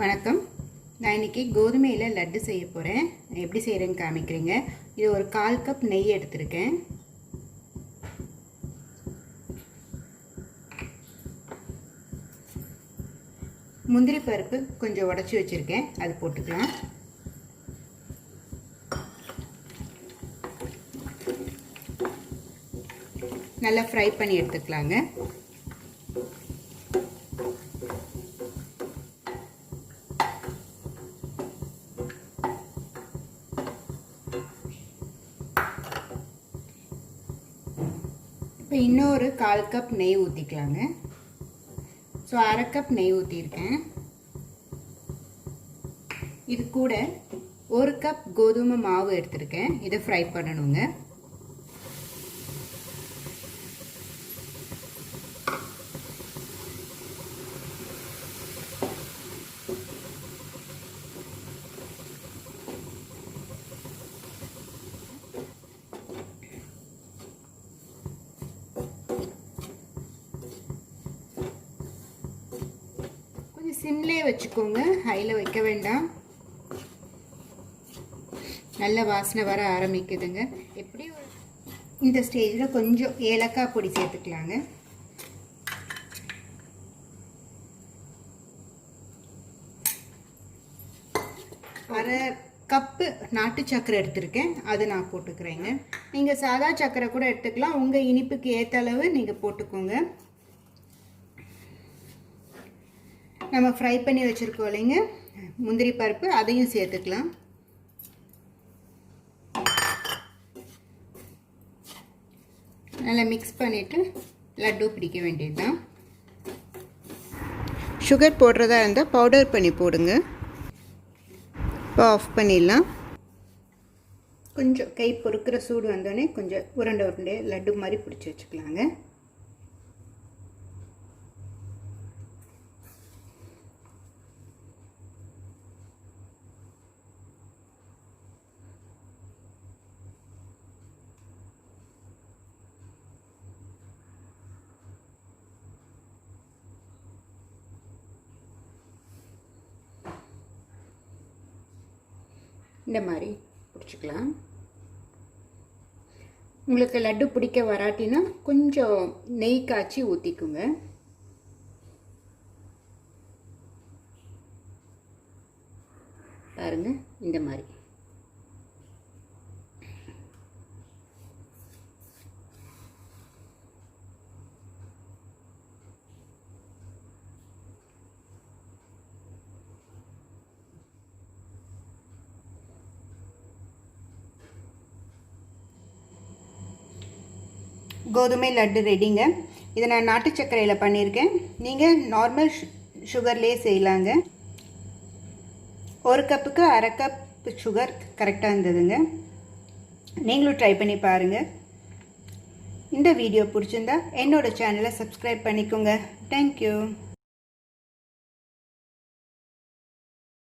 வணக்கம். நான் இன்றைக்கி கோதுமையில் லட்டு செய்ய போகிறேன். எப்படி செய்கிறேன்னு காமிக்கிறேங்க. இது ஒரு 1/4 கப் நெய் எடுத்திருக்கேன். முந்திரி பருப்பு கொஞ்சம் உடச்சி வச்சுருக்கேன், அது போட்டுக்கலாம். நல்லா ஃப்ரை பண்ணி எடுத்துக்கலாங்க. இப்போ இன்னொரு 1/4 கப் நெய் ஊற்றிக்கலாங்க. ஸோ 1/2 கப் நெய் ஊற்றிருக்கேன். இது கூட 1 கப் கோதுமை மாவு எடுத்திருக்கேன். இதை ஃப்ரை பண்ணணுங்க. சிம்லேயே வச்சுக்கோங்க, ஹையில் வைக்க வேண்டாம். நல்ல வாசனை வர ஆரம்பிக்குதுங்க. எப்படி இந்த ஸ்டேஜில் கொஞ்சம் ஏலக்காய் பொடி சேர்த்துக்கலாங்க. அரை கப்பு நாட்டு சர்க்கரை எடுத்திருக்கேன், அது நான் போட்டுக்கிறேங்க. நீங்கள் சாதா சர்க்கரை கூட எடுத்துக்கலாம், உங்கள் இனிப்புக்கு ஏற்ற அளவு நீங்கள் போட்டுக்கோங்க. நம்ம ஃப்ரை பண்ணி வச்சுருக்கோம் இல்லைங்க முந்திரி பருப்பு, அதையும் சேர்த்துக்கலாம். நல்லா மிக்ஸ் பண்ணிவிட்டு லட்டு பிடிக்க வேண்டியது தான். சுகர் போடுறதா இருந்தால் பவுடர் பண்ணி போடுங்க. இப்போ ஆஃப் பண்ணிடலாம். கொஞ்சம் கை பொறுக்கிற சூடு வந்தோடனே கொஞ்சம் உருண்டை லட்டு மாதிரி பிடிச்சி வச்சுக்கலாங்க. இந்த மாதிரி பிடிச்சிக்கலாம். உங்களுக்கு லட்டு பிடிக்க வராட்டினா கொஞ்சம் நெய் காய்ச்சி ஊற்றிக்குங்க. பாருங்க, இந்த மாதிரி. கோதுமை லட்டு ரெடிங்க. இதை நான் நாட்டு சர்க்கரையில் பண்ணியிருக்கேன். நீங்கள் நார்மல் சுகர்லேயே செய்யலாங்க. 1 கப்புக்கு 1/2 கப் சுகர் கரெக்டாக இருந்ததுங்க. நீங்களும் ட்ரை பண்ணி பாருங்கள். இந்த வீடியோ பிடிச்சிருந்தா என்னோடய சேனலை சப்ஸ்கிரைப் பண்ணிக்கோங்க. தேங்க்யூ.